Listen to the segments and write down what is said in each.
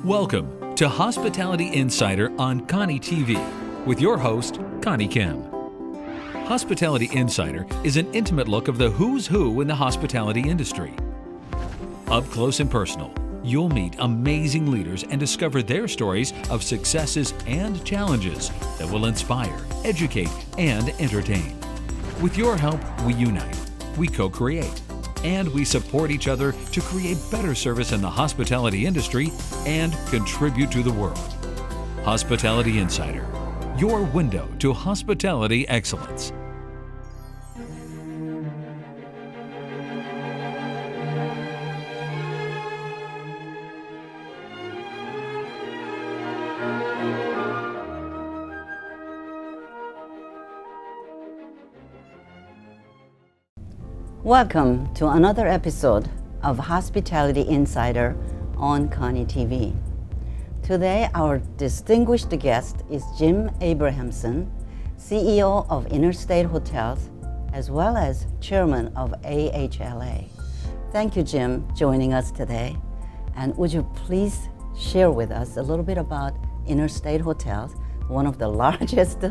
Welcome to Hospitality Insider on Koni TV with your host, Koni Kim. Hospitality Insider is an intimate look of the who's who in the hospitality industry. Up close and personal, you'll meet amazing leaders and discover their stories of successes and challenges that will inspire, educate, and entertain. With your help, we unite, we co-create, and we support each other to create better service in the hospitality industry and contribute to the world. Hospitality Insider, your window to hospitality excellence. Welcome to another episode of Hospitality Insider on Koni TV. Today, our distinguished guest is Jim Abrahamson, CEO of Interstate Hotels, as well as Chairman of AHLA. Thank you, Jim, joining us today. And would you please share with us a little bit about Interstate Hotels, one of the largest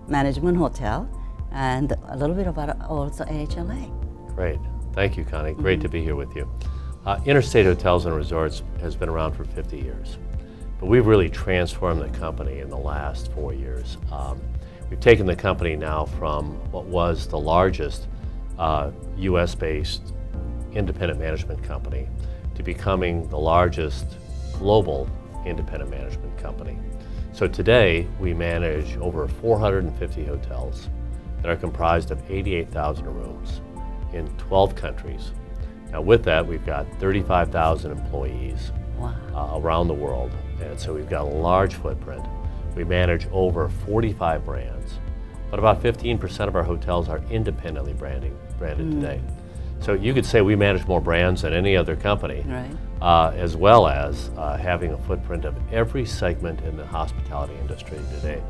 management hotel, and a little bit about also AHLA. Great. Thank you, Koni. Great to be here with you. Interstate Hotels and Resorts has been around for 50 years, but we've really transformed the company in the last 4 years. We've taken the company now from what was the largest US-based independent management company to becoming the largest global independent management company. So today, we manage over 450 hotels that are comprised of 88,000 rooms in 12 countries. Now with that, we've got 35,000 employees around the world, and so we've got a large footprint. We manage over 45 brands, but about 15% of our hotels are independently branded today. So you could say we manage more brands than any other company, right. As well as having a footprint of every segment in the hospitality industry today.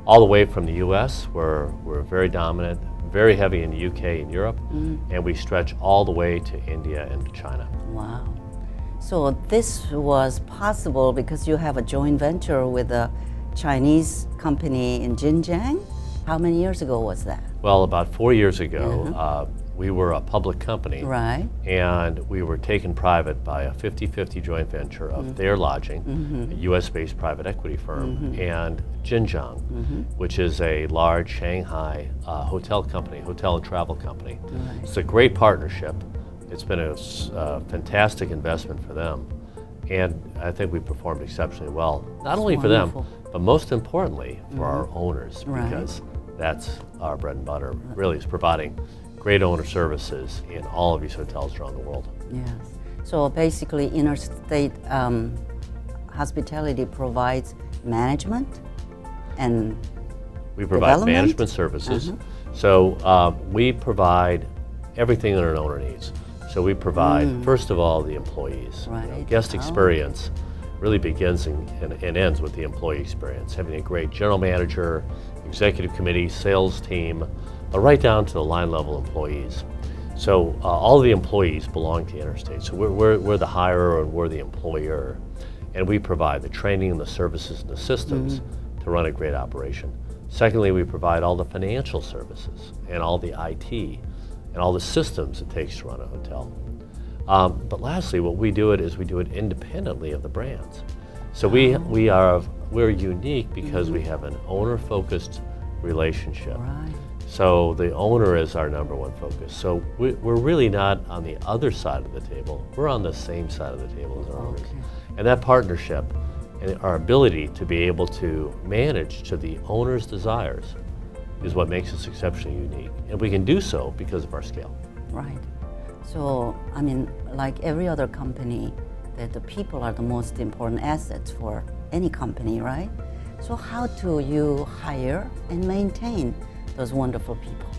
All the way from the US, where we're very dominant, very heavy in the UK and Europe, and we stretch all the way to India and to China. Wow. So this was possible because you have a joint venture with a Chinese company in Xinjiang. How many years ago was that? Well, about 4 years ago, we were a public company, right, and we were taken private by a 50-50 joint venture of Their Lodging, a US-based private equity firm, and Xinjiang, which is a large Shanghai hotel company, hotel and travel company. Right. It's a great partnership. It's been a fantastic investment for them, and I think we performed exceptionally well, not only for them, but most importantly for our owners, because that's our bread and butter, really, is providing great owner services in all of these hotels around the world. Yes. So basically, Interstate Hospitality provides management and we provide management services. So we provide everything that an owner needs. So we provide, first of all, the employees. Right. You know, guest experience really begins and ends with the employee experience. Having a great general manager, executive committee, sales team, right down to the line level employees. So all of the employees belong to Interstate. So we're the hirer and we're the employer. And we provide the training and the services and the systems to run a great operation. Secondly, we provide all the financial services and all the IT and all the systems it takes to run a hotel. But lastly, what we do is we do it independently of the brands. So we're unique because we have an owner-focused relationship. Right. So the owner is our number one focus. So we're really not on the other side of the table. We're on the same side of the table as our owners. And that partnership and our ability to be able to manage to the owner's desires is what makes us exceptionally unique. And we can do so because of our scale. Right. So, I mean, like every other company, that the people are the most important assets for any company, right? So how do you hire and maintain those wonderful people?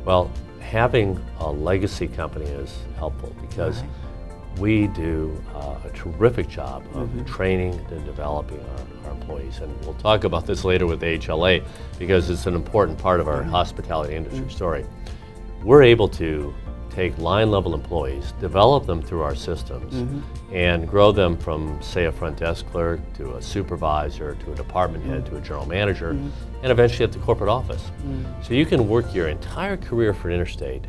Well, having a legacy company is helpful because we do a terrific job of training and developing our employees. And we'll talk about this later with AHLA because it's an important part of our hospitality industry story. We're able to take line-level employees, develop them through our systems, and grow them from, say, a front desk clerk to a supervisor to a department head to a general manager, and eventually at the corporate office. So you can work your entire career for Interstate,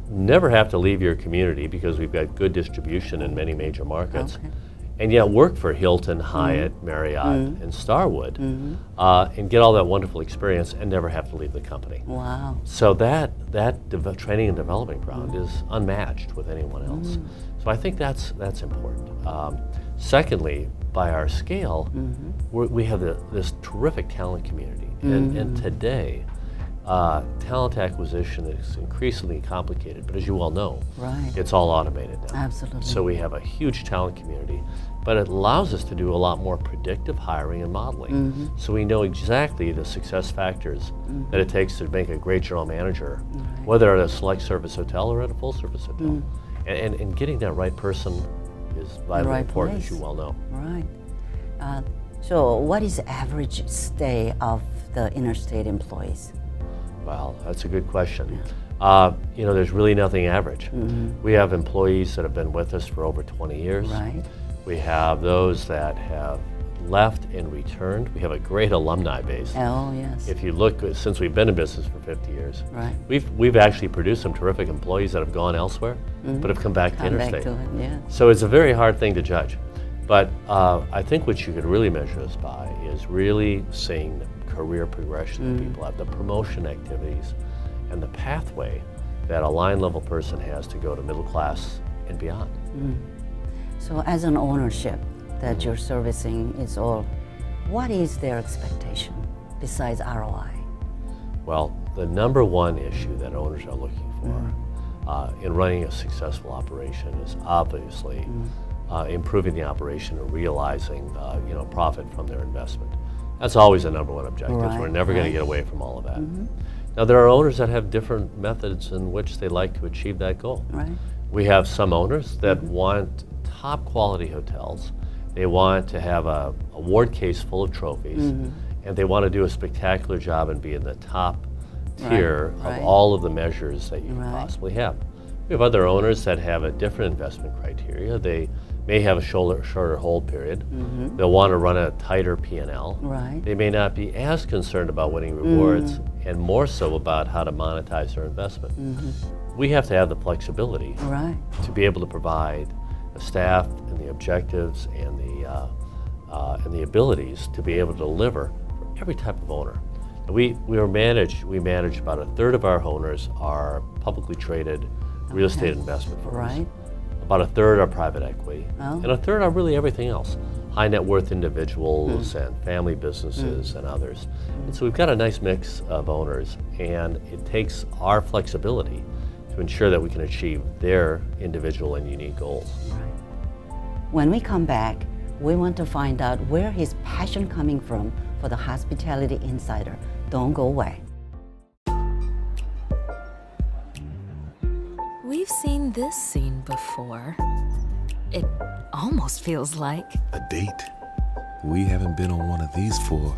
never have to leave your community because we've got good distribution in many major markets, and yet work for Hilton, Hyatt, Marriott, and Starwood, and get all that wonderful experience and never have to leave the company. Wow. So that training and development ground is unmatched with anyone else. So I think that's important. Secondly, by our scale, we have this terrific talent community, and today, talent acquisition is increasingly complicated, but as you well know, it's all automated now. Absolutely. So we have a huge talent community, but it allows us to do a lot more predictive hiring and modeling. So we know exactly the success factors that it takes to make a great general manager, whether at a select service hotel or at a full service hotel. And getting that right person is vitally important, as you well know. Right. So what is the average stay of the Interstate employees? Well, that's a good question. There's really nothing average. We have employees that have been with us for over 20 years. Right. We have those that have left and returned. We have a great alumni base. Oh, yes. If you look, since we've been in business for 50 years, Right. we've actually produced some terrific employees that have gone elsewhere, but have come back to Interstate. Back to it, yeah. So it's a very hard thing to judge. But I think what you could really measure us by is really seeing the career progression that people have, the promotion activities, and the pathway that a line level person has to go to middle class and beyond. So as an ownership that you're servicing is all, what is their expectation besides ROI? Well, the number one issue that owners are looking for in running a successful operation is obviously improving the operation and realizing profit from their investment. That's always the number one objective. We're never going to get away from all of that. Now, there are owners that have different methods in which they like to achieve that goal. Right. We have some owners that want top quality hotels. They want to have a award case full of trophies, and they want to do a spectacular job and be in the top tier of all of the measures that you can possibly have. We have other owners that have a different investment criteria. They may have a shorter hold period. They'll want to run a tighter P&L. Right. They may not be as concerned about winning rewards and more so about how to monetize their investment. We have to have the flexibility to be able to provide the staff and the objectives and the abilities to be able to deliver for every type of owner. We manage about a third of our owners are publicly traded real estate investment firms. Right. About a third are private equity, and a third are really everything else. High net worth individuals and family businesses and others. And so we've got a nice mix of owners, and it takes our flexibility to ensure that we can achieve their individual and unique goals. When we come back, we want to find out where his passion coming from for the Hospitality Insider. Don't go away. We've seen this scene before. It almost feels like A date? We haven't been on one of these for...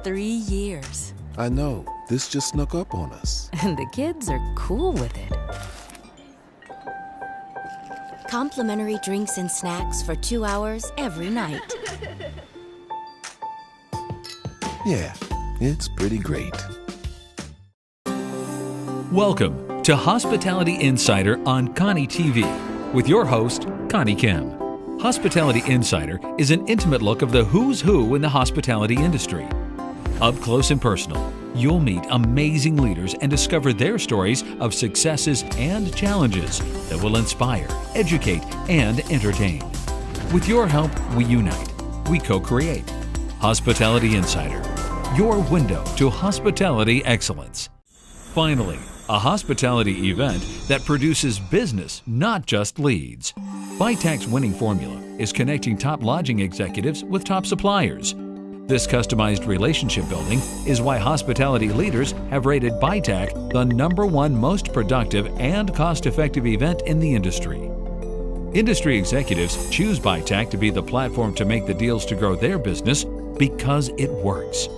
3 years. I know, this just snuck up on us. And the kids are cool with it. Complimentary drinks and snacks for 2 hours every night. Yeah, it's pretty great. Welcome to Hospitality Insider on Koni TV with your host, Koni Kim. Hospitality Insider is an intimate look of the who's who in the hospitality industry. Up close and personal, you'll meet amazing leaders and discover their stories of successes and challenges that will inspire, educate, and entertain. With your help, we unite. We co-create. Hospitality Insider, your window to hospitality excellence. Finally, a hospitality event that produces business, not just leads. VITAC's winning formula is connecting top lodging executives with top suppliers. This customized relationship building is why hospitality leaders have rated VITAC the #1 most productive and cost-effective event in the industry. Industry executives choose VITAC to be the platform to make the deals to grow their business because it works.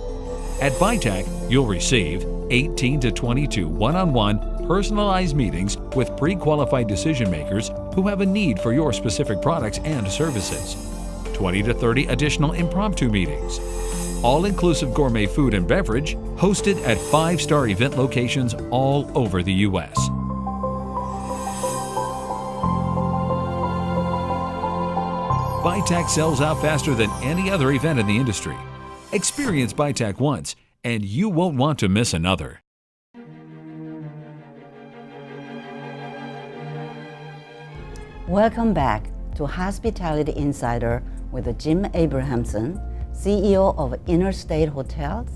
At VITAC, you'll receive 18 to 22 one-on-one personalized meetings with pre-qualified decision makers who have a need for your specific products and services. 20 to 30 additional impromptu meetings. All-inclusive gourmet food and beverage hosted at 5-star event locations all over the U.S. BITAC sells out faster than any other event in the industry. Experience BITAC once, and you won't want to miss another. Welcome back to Hospitality Insider with Jim Abrahamson, CEO of Interstate Hotels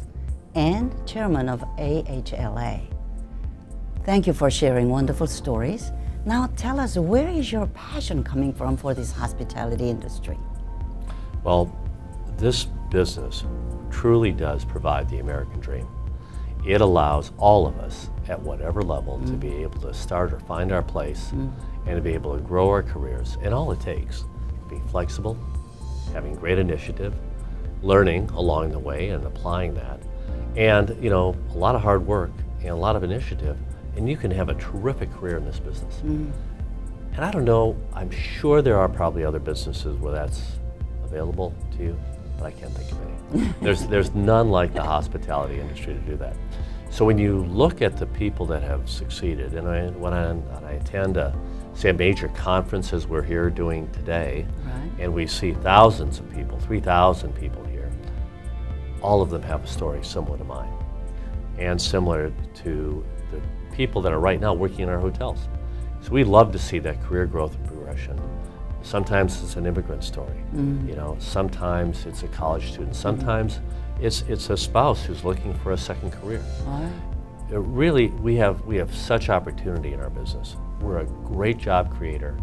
and Chairman of AHLA. Thank you for sharing wonderful stories. Now tell us, where is your passion coming from for this hospitality industry? Well, this business truly does provide the American dream. It allows all of us at whatever level to be able to start or find our place and to be able to grow our careers. And all it takes, being flexible, having great initiative, learning along the way and applying that, and a lot of hard work and a lot of initiative, and you can have a terrific career in this business. And I don't know, I'm sure there are probably other businesses where that's available to you, but I can't think of any. There's none like the hospitality industry to do that. So when you look at the people that have succeeded, and when I attend a major conference as we're here doing today, Right. and we see thousands of people, 3,000 people here, all of them have a story similar to mine, and similar to the people that are right now working in our hotels. So we love to see that career growth and progression. Sometimes it's an immigrant story, sometimes it's a college student, sometimes it's a spouse who's looking for a second career. Right. Really, we have such opportunity in our business. We're a great job creator,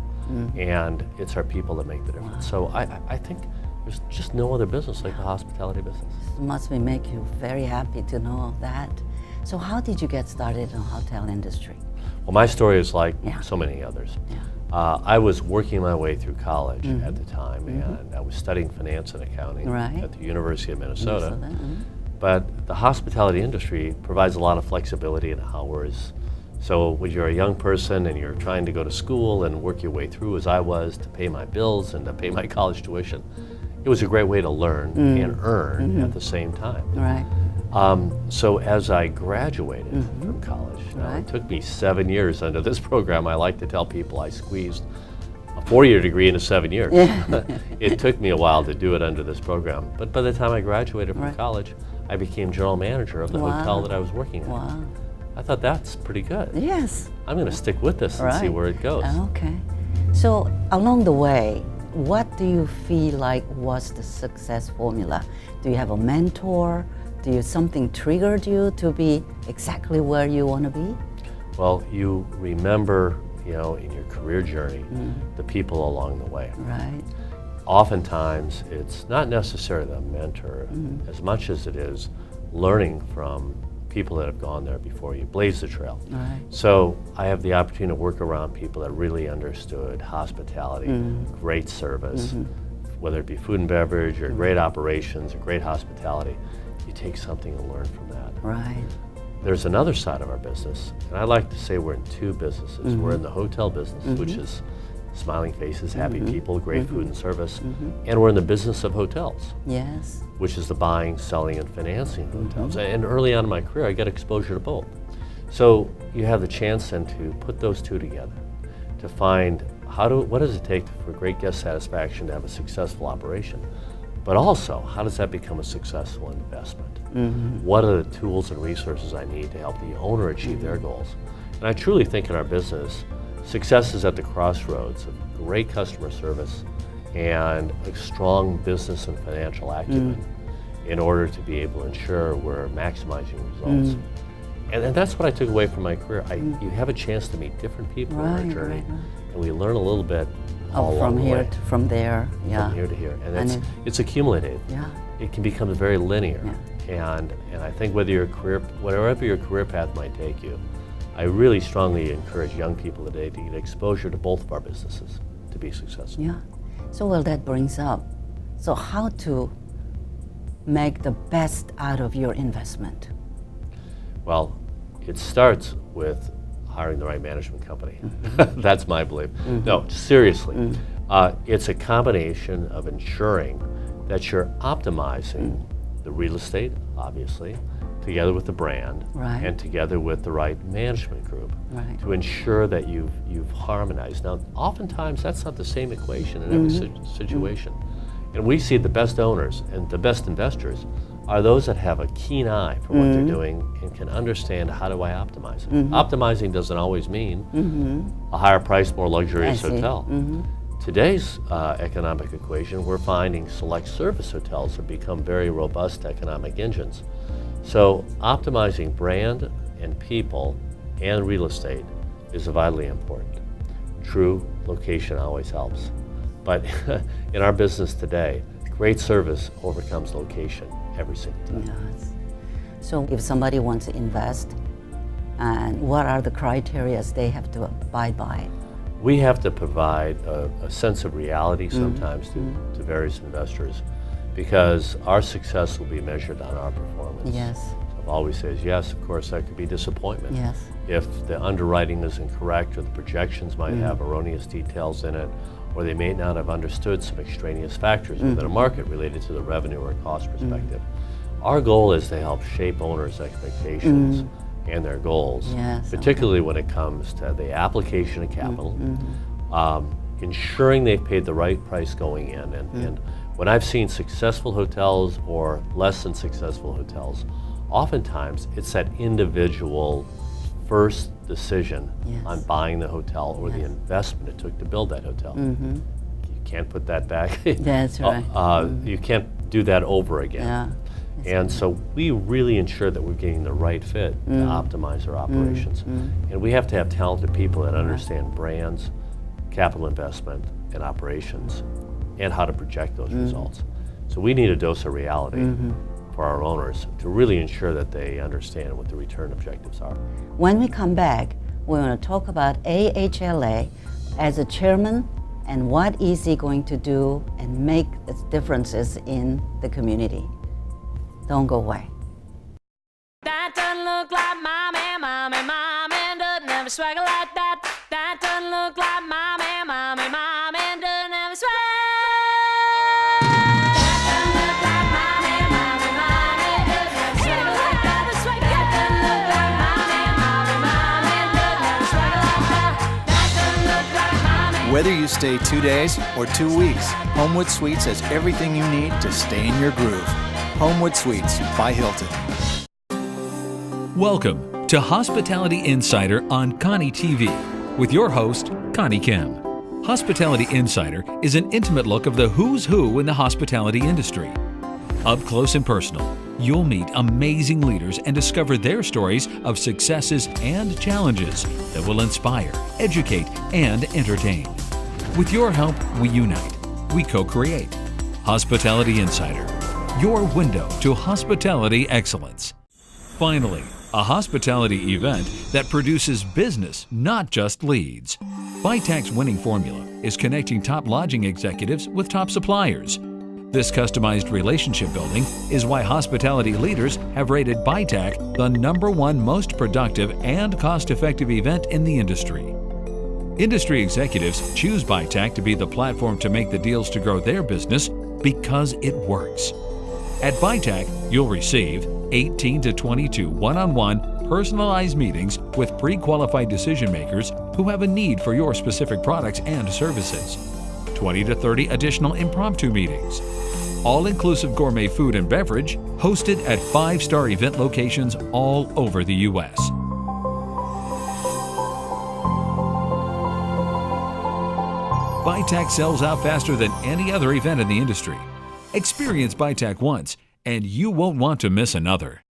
and it's our people that make the difference. So I think there's just no other business like the hospitality business. It must make you very happy to know that. So how did you get started in the hotel industry? Well, my story is like Yeah. so many others. Yeah. I was working my way through college at the time, and I was studying finance and accounting Right. at the University of Minnesota. Minnesota, But the hospitality industry provides a lot of flexibility in hours. So when you're a young person and you're trying to go to school and work your way through, as I was, to pay my bills and to pay my college tuition, it was a great way to learn and earn at the same time. Right. So as I graduated from college, now Right. it took me 7 years under this program. I like to tell people I squeezed a 4-year degree into 7 years. It took me a while to do it under this program. But by the time I graduated from Right. college, I became general manager of the Wow. hotel that I was working at. Wow. I thought that's pretty good. Yes. I'm going to stick with this and see Right. where it goes. Okay. So along the way, what do you feel like was the success formula? Do you have a mentor? Do you something triggered you to be exactly where you want to be? Well, you remember, in your career journey, the people along the way. Right. Oftentimes, it's not necessarily the mentor as much as it is learning from people that have gone there before you, blaze the trail. Right. So I have the opportunity to work around people that really understood hospitality, great service, whether it be food and beverage or great operations or great hospitality. You take something and learn from that. Right. There's another side of our business, and I like to say we're in two businesses. We're in the hotel business, which is smiling faces, happy people, great food and service, and we're in the business of hotels, Yes. which is the buying, selling, and financing of hotels. And early on in my career, I got exposure to both. So you have the chance then to put those two together, to find what does it take for great guest satisfaction to have a successful operation, but also how does that become a successful investment? What are the tools and resources I need to help the owner achieve their goals? And I truly think in our business, success is at the crossroads of great customer service and a strong business and financial acumen in order to be able to ensure we're maximizing results. And that's what I took away from my career. You have a chance to meet different people on our Right, journey, right, right. and we learn a little bit all Oh, along from the here way, to from there. Yeah. from here to here. And And it's accumulative. Yeah. It can become very linear. And I think whatever your career path might take you, I really strongly encourage young people today to get exposure to both of our businesses to be successful. Yeah. So well, that brings up, so how to make the best out of your investment? Well, it starts with hiring the right management company. That's my belief. No, seriously. It's a combination of ensuring that you're optimizing the real estate, obviously, together with the brand, Right. and together with the right management group Right. to ensure that you've harmonized. Now, oftentimes that's not the same equation in every situation. And we see the best owners and the best investors are those that have a keen eye for what they're doing and can understand, how do I optimize it? Optimizing doesn't always mean a higher price, more luxurious I see. hotel. Today's economic equation, we're finding select service hotels have become very robust economic engines. So optimizing brand and people and real estate is vitally important. True, location always helps. But in our business today, great service overcomes location every single time. Yes. So if somebody wants to invest, and what are the criteria they have to abide by? We have to provide a sense of reality sometimes to various investors, because our success will be measured on our performance. Yes. So always says yes, of course that could be disappointment. Yes. If the underwriting isn't correct, or the projections might have erroneous details in it, or they may not have understood some extraneous factors within a market related to the revenue or cost perspective. Our goal is to help shape owners' expectations and their goals, Yes, particularly when it comes to the application of capital, ensuring they've paid the right price going in. And when I've seen successful hotels or less than successful hotels, oftentimes it's that individual first decision Yes. on buying the hotel or the investment it took to build that hotel. You can't put that back. That's right. You can't do that over again. Yeah. And so we really ensure that we're getting the right fit to optimize our operations. And we have to have talented people that understand brands, capital investment, and operations, and how to project those results. So we need a dose of reality for our owners to really ensure that they understand what the return objectives are. When we come back, we're going to talk about AHLA as a chairman and what is he going to do and make its differences in the community. Don't go away. That doesn't look like mommy, mommy, mommy doesn't have a swagger like that. That doesn't look like mommy, mommy, mommy doesn't have a swagger. That doesn't look like mommy, mommy, mommy doesn't have a swagger like that. That doesn't look like mommy, mommy, mommy doesn't have a swagger like that. That doesn't look like mommy. Whether you stay 2 days or 2 weeks, Homewood Suites has everything you need to stay in your groove. Homewood Suites by Hilton. Welcome to Hospitality Insider on Koni TV with your host, Koni Kim. Hospitality Insider is an intimate look of the who's who in the hospitality industry. Up close and personal, you'll meet amazing leaders and discover their stories of successes and challenges that will inspire, educate, and entertain. With your help, we unite. We co-create. Hospitality Insider, your window to hospitality excellence. Finally, a hospitality event that produces business, not just leads. Vitak's winning formula is connecting top lodging executives with top suppliers. This customized relationship building is why hospitality leaders have rated Vitak the #1 most productive and cost-effective event in the industry. Industry executives choose Vitak to be the platform to make the deals to grow their business because it works. At Vitak, you'll receive 18 to 22 one-on-one personalized meetings with pre-qualified decision makers who have a need for your specific products and services. 20 to 30 additional impromptu meetings. All-inclusive gourmet food and beverage hosted at 5-star event locations all over the U.S. Vitak sells out faster than any other event in the industry. Experience Vitak once, and you won't want to miss another.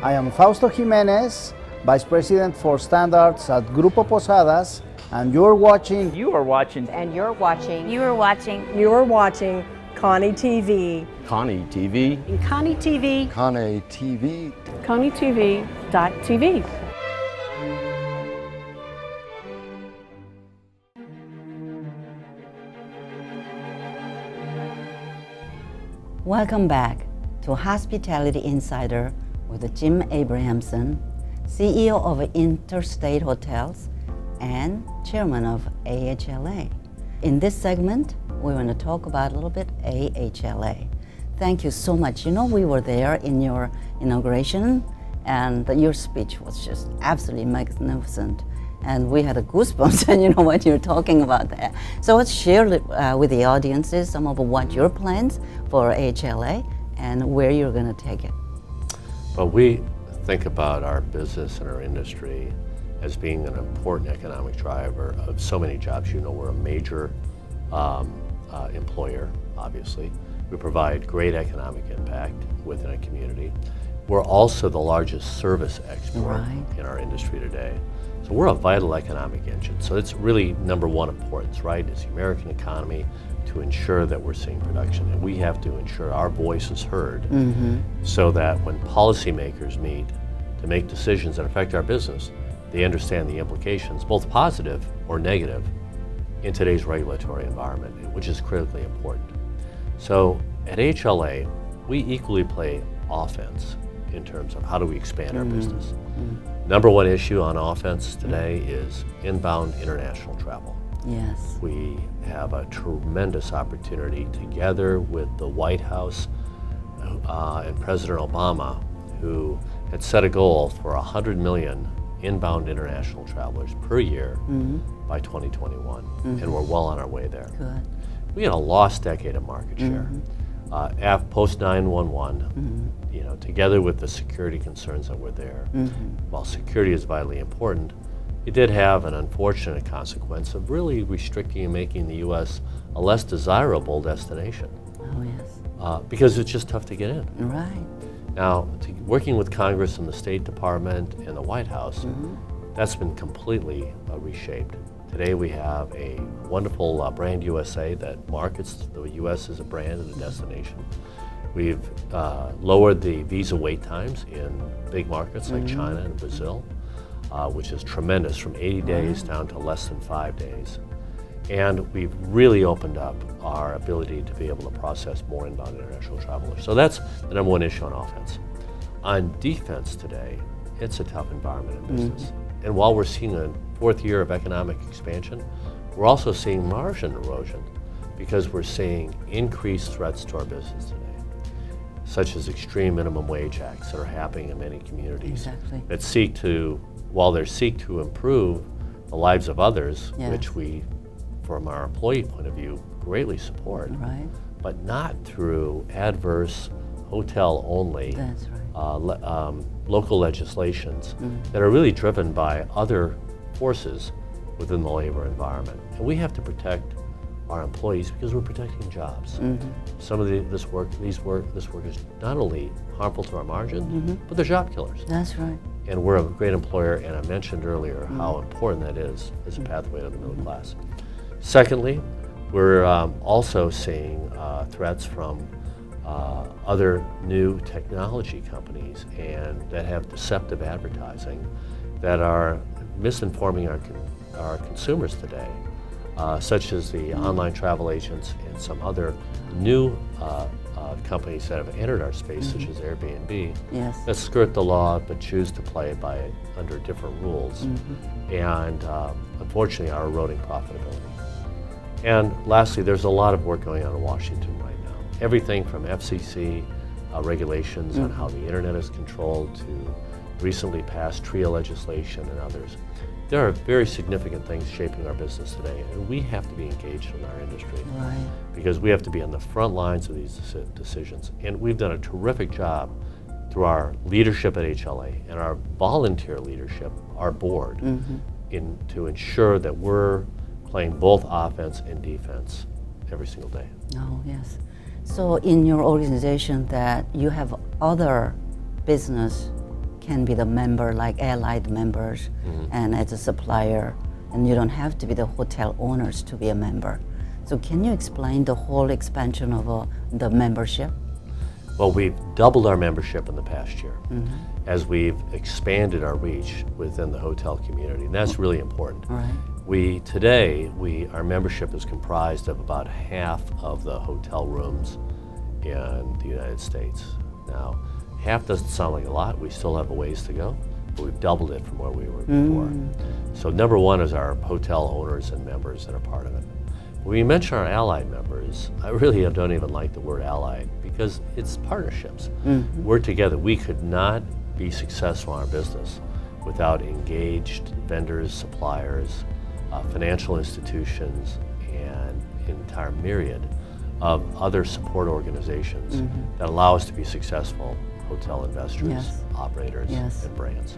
I am Fausto Jimenez, Vice President for Standards at Grupo Posadas, and you're watching. You are watching. And you're watching. You are watching. You're watching Koni TV. Koni TV. Koni TV. Koni TV. KoniTV.tv. Welcome back to Hospitality Insider with Jim Abrahamson, CEO of Interstate Hotels and chairman of AHLA. In this segment, we want to talk about a little bit AHLA. Thank you so much. You know, we were there in your inauguration, and your speech was just absolutely magnificent. And we had a goosebumps, and you know, when you're talking about that. So let's share with the audiences some of what your plans for AHLA and where you're going to take it. Well, we think about our business and our industry as being an important economic driver of so many jobs. You know, we're a major employer, obviously. We provide great economic impact within a community. We're also the largest service export in our industry today. So we're a vital economic engine. So it's really number one importance, right? It's the American economy to ensure that we're seeing production. And we have to ensure our voice is heard so that when policymakers meet to make decisions that affect our business, they understand the implications, both positive or negative, in today's regulatory environment, which is critically important. So at HLA, we equally play offense in terms of how do we expand our business. Number one issue on offense today is inbound international travel. Yes. We have a tremendous opportunity together with the White House and President Obama, who had set a goal for 100 million inbound international travelers per year by 2021, and we're well on our way there. Good. We had a lost decade of market share. Post 9/11, you know, together with the security concerns that were there, while security is vitally important, it did have an unfortunate consequence of really restricting and making the U.S. a less desirable destination. Oh, yes. Because it's just tough to get in. Right. Now, working with Congress and the State Department and the White House, that's been completely reshaped. Today we have a wonderful brand USA that markets the U.S. as a brand and a destination. We've lowered the visa wait times in big markets like China and Brazil, which is tremendous, from 80 days down to less than 5 days. And we've really opened up our ability to be able to process more inbound international travelers. So that's the number one issue on offense. On defense today, it's a tough environment in business. And while we're seeing a fourth year of economic expansion, we're also seeing margin erosion because we're seeing increased threats to our business today, such as extreme minimum wage acts that are happening in many communities that seek to, while they seek to improve the lives of others, which we, from our employee point of view, greatly support, but not through adverse hotel-only local legislations that are really driven by other forces within the labor environment. And we have to protect our employees because we're protecting jobs. Some of this work is not only harmful to our margin, but they're job killers. That's right. And we're a great employer, and I mentioned earlier how important that is as a pathway to the middle class. Secondly, we're also seeing threats from other new technology companies and that have deceptive advertising that are misinforming our consumers today, such as the online travel agents and some other new companies that have entered our space, such as Airbnb, that skirt the law but choose to play by it under different rules, and unfortunately are eroding profitability. And lastly, there's a lot of work going on in Washington right now. Everything from FCC regulations on how the internet is controlled to recently passed TRIA legislation and others. There are very significant things shaping our business today, and we have to be engaged in our industry because we have to be on the front lines of these decisions. And we've done a terrific job through our leadership at HLA and our volunteer leadership, our board, to ensure that we're playing both offense and defense every single day. Oh, yes. So in your organization that you have other business can be the member, like allied members, and as a supplier, and you don't have to be the hotel owners to be a member. So can you explain the whole expansion of the membership? Well, we've doubled our membership in the past year as we've expanded our reach within the hotel community, and that's really important. Today, our membership is comprised of about half of the hotel rooms in the United States. Now, Half doesn't sound like a lot. We still have a ways to go, but we've doubled it from where we were before. So number one is our hotel owners and members that are part of it. When you mention our allied members, I really don't even like the word allied because it's partnerships. We're together. We could not be successful in our business without engaged vendors, suppliers, financial institutions, and an entire myriad of other support organizations that allow us to be successful hotel investors, operators, and brands.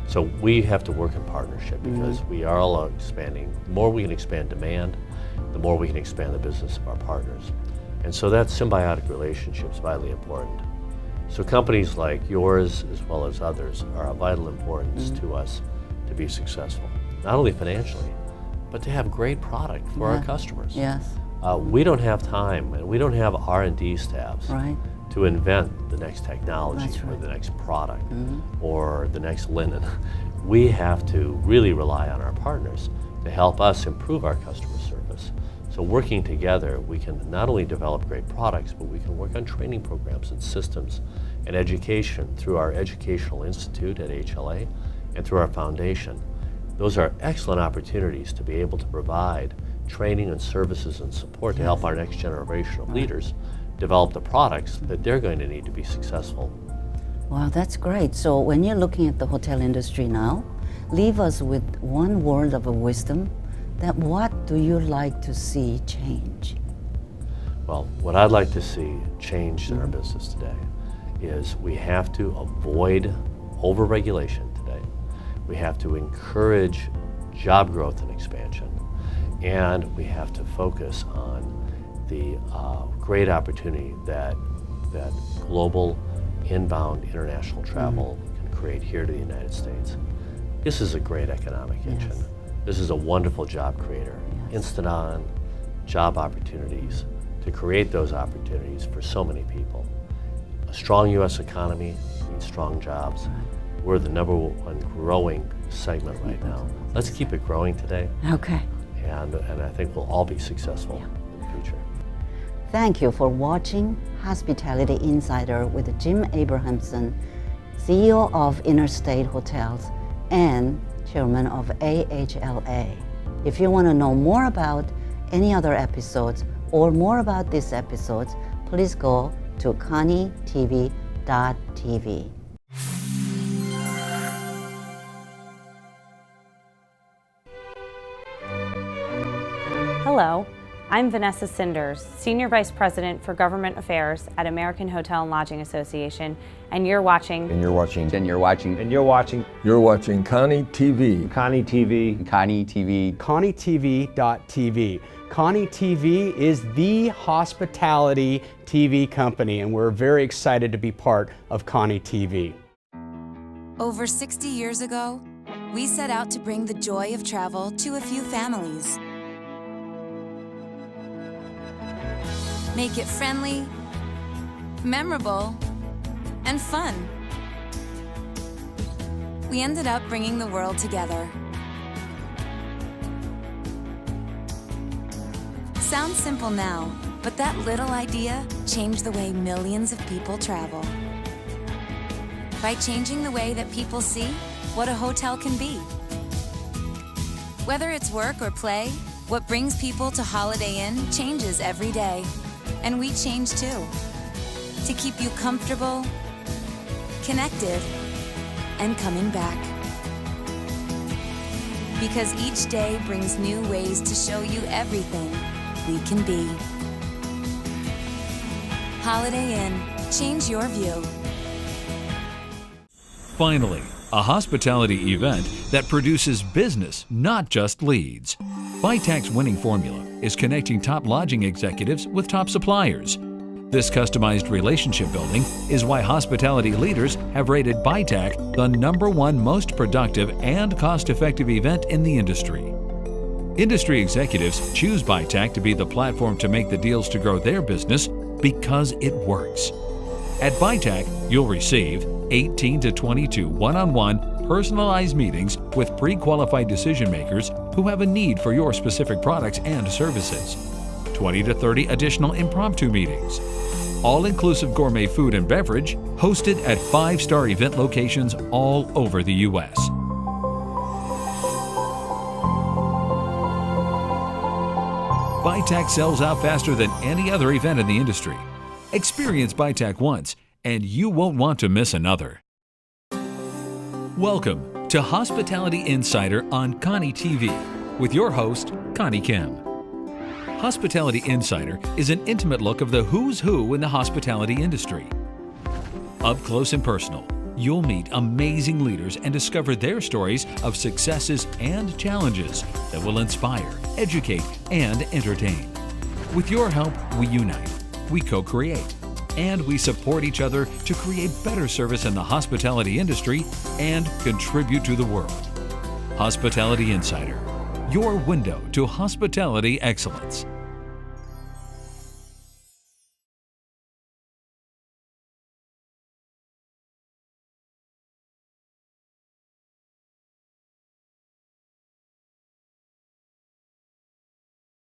So we have to work in partnership because we are all expanding. The more we can expand demand, the more we can expand the business of our partners. And so that symbiotic relationship is vitally important. So companies like yours, as well as others, are of vital importance to us to be successful, not only financially, but to have great product for our customers. We don't have time, and we don't have R&D staffs to invent the next technology or the next product or the next linen. We have to really rely on our partners to help us improve our customer service. So working together, we can not only develop great products, but we can work on training programs and systems and education through our Educational Institute at HLA and through our foundation. Those are excellent opportunities to be able to provide training and services and support to help our next generation of leaders develop the products that they're going to need to be successful. Wow, that's great. So when you're looking at the hotel industry now, leave us with one word of wisdom that what do you like to see change? Well, what I'd like to see changed in our business today is we have to avoid over-regulation today. We have to encourage job growth and expansion. And we have to focus on the great opportunity that global inbound international travel can create here to the United States. This is a great economic engine. This is a wonderful job creator. Instant on job opportunities to create those opportunities for so many people. A strong U.S. economy means strong jobs. We're the #1 growing segment right now. Let's keep it growing today. Okay. And I think we'll all be successful in the future. Thank you for watching Hospitality Insider with Jim Abrahamson, CEO of Interstate Hotels and Chairman of AHLA. If you want to know more about any other episodes or more about these episodes, please go to konitv.tv. Hello, I'm Vanessa Cinders, Senior Vice President for Government Affairs at American Hotel and Lodging Association, and you're watching. And you're watching. And you're watching. And you're watching. You're watching Koni TV. Koni TV. Koni TV. KoniTV.tv. Koni TV is the hospitality TV company, and we're very excited to be part of Koni TV. Over 60 years ago, we set out to bring the joy of travel to a few families. Make it friendly, memorable, and fun. We ended up bringing the world together. Sounds simple now, but that little idea changed the way millions of people travel. By changing the way that people see what a hotel can be. Whether it's work or play, what brings people to Holiday Inn changes every day. And we change too, to keep you comfortable, connected, and coming back. Because each day brings new ways to show you everything we can be. Holiday Inn, change your view. Finally, a hospitality event that produces business, not just leads. VITAC's winning formula is connecting top lodging executives with top suppliers. This customized relationship building is why hospitality leaders have rated VITAC the #1 most productive and cost-effective event in the industry. Industry executives choose VITAC to be the platform to make the deals to grow their business because it works. At VITAC, you'll receive 18 to 22 one-on-one personalized meetings with pre-qualified decision makers who have a need for your specific products and services. 20 to 30 additional impromptu meetings. all-inclusive gourmet food and beverage, hosted at 5-star event locations all over the U.S. BITAC sells out faster than any other event in the industry. Experience BITAC once, and you won't want to miss another. Welcome to Hospitality Insider on Koni TV with your host, Koni Kim. Hospitality Insider is an intimate look of the who's who in the hospitality industry. Up close and personal, you'll meet amazing leaders and discover their stories of successes and challenges that will inspire, educate, and entertain. With your help, we unite, we co-create, and we support each other to create better service in the hospitality industry and contribute to the world. Hospitality Insider, your window to hospitality excellence.